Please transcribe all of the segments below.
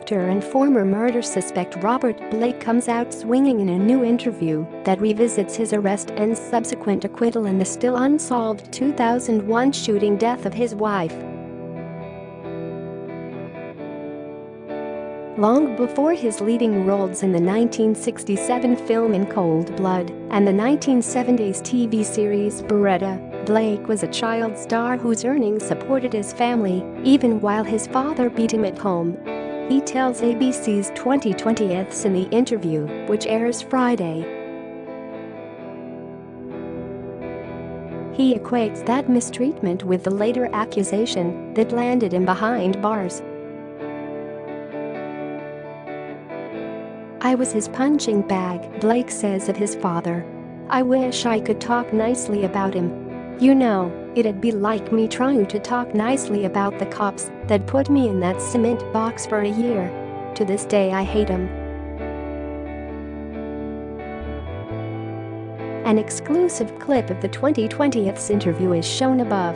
actor and former murder suspect Robert Blake comes out swinging in a new interview that revisits his arrest and subsequent acquittal in the still-unsolved 2001 shooting death of his wife. Long before his leading roles in the 1967 film In Cold Blood and the 1970s TV series Baretta, Blake was a child star whose earnings supported his family, even while his father beat him at home. He tells ABC's 2020's in the interview, which airs Friday. He equates that mistreatment with the later accusation that landed him behind bars. "I was his punching bag," Blake says of his father. "I wish I could talk nicely about him. You know, it'd be like me trying to talk nicely about the cops that put me in that cement box for a year. To this day I hate him." An exclusive clip of the 2020's interview is shown above.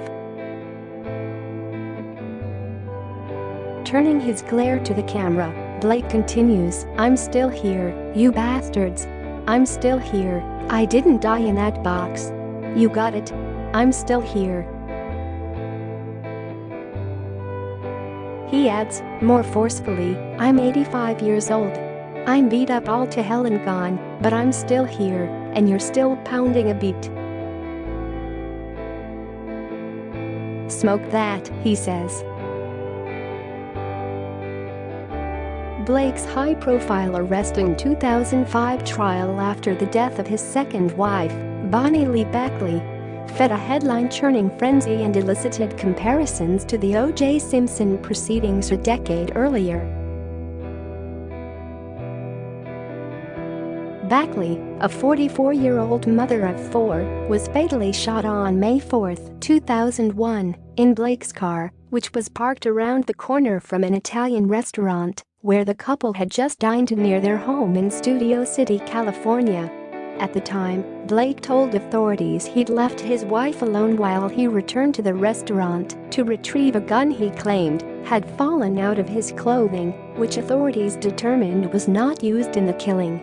Turning his glare to the camera, Blake continues, "I'm still here, you bastards. I'm still here. I didn't die in that box. You got it? I'm still here." He adds, more forcefully, "I'm 85 years old. I'm beat up all to hell and gone, but I'm still here, and you're still pounding a beat." "Smoke that," he says. Blake's high-profile arrest in 2005 trial after the death of his second wife, Bonnie Lee Beckley, fed a headline-churning frenzy and elicited comparisons to the O.J. Simpson proceedings a decade earlier. Beckley, a 44-year-old mother of four, was fatally shot on May 4, 2001, in Blake's car, which was parked around the corner from an Italian restaurant where the couple had just dined near their home in Studio City, California. At the time, Blake told authorities he'd left his wife alone while he returned to the restaurant to retrieve a gun he claimed had fallen out of his clothing, which authorities determined was not used in the killing.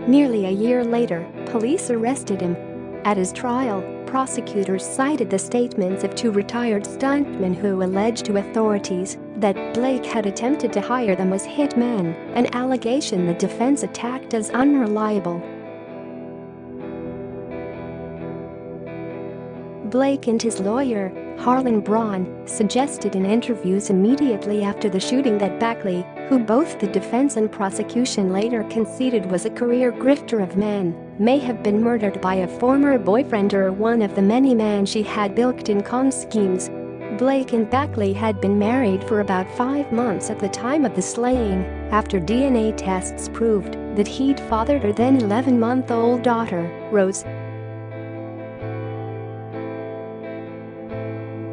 Nearly a year later, police arrested him. At his trial, prosecutors cited the statements of two retired stuntmen who alleged to authorities that Blake had attempted to hire them as hitmen, an allegation the defense attacked as unreliable. Blake and his lawyer, Harlan Braun, suggested in interviews immediately after the shooting that Beckley, who both the defense and prosecution later conceded was a career grifter of men, may have been murdered by a former boyfriend or one of the many men she had bilked in con schemes. Blake and Beckley had been married for about 5 months at the time of the slaying, after DNA tests proved that he'd fathered her then 11-month-old daughter, Rose.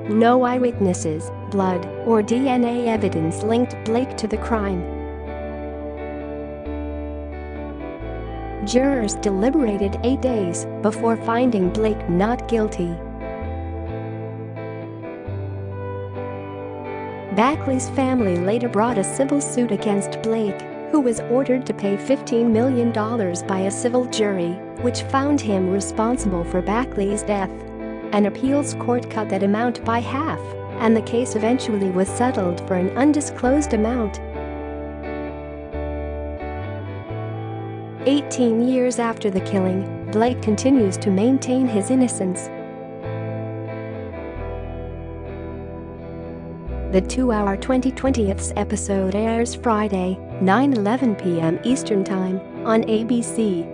No eyewitnesses, blood, or DNA evidence linked Blake to the crime. Jurors deliberated 8 days before finding Blake not guilty. Beckley's family later brought a civil suit against Blake, who was ordered to pay $15 million by a civil jury, which found him responsible for Beckley's death. An appeals court cut that amount by half, and the case eventually was settled for an undisclosed amount. 18 years after the killing, Blake continues to maintain his innocence. The 2-hour 2020's episode airs Friday, 9:11 p.m. Eastern Time, on ABC.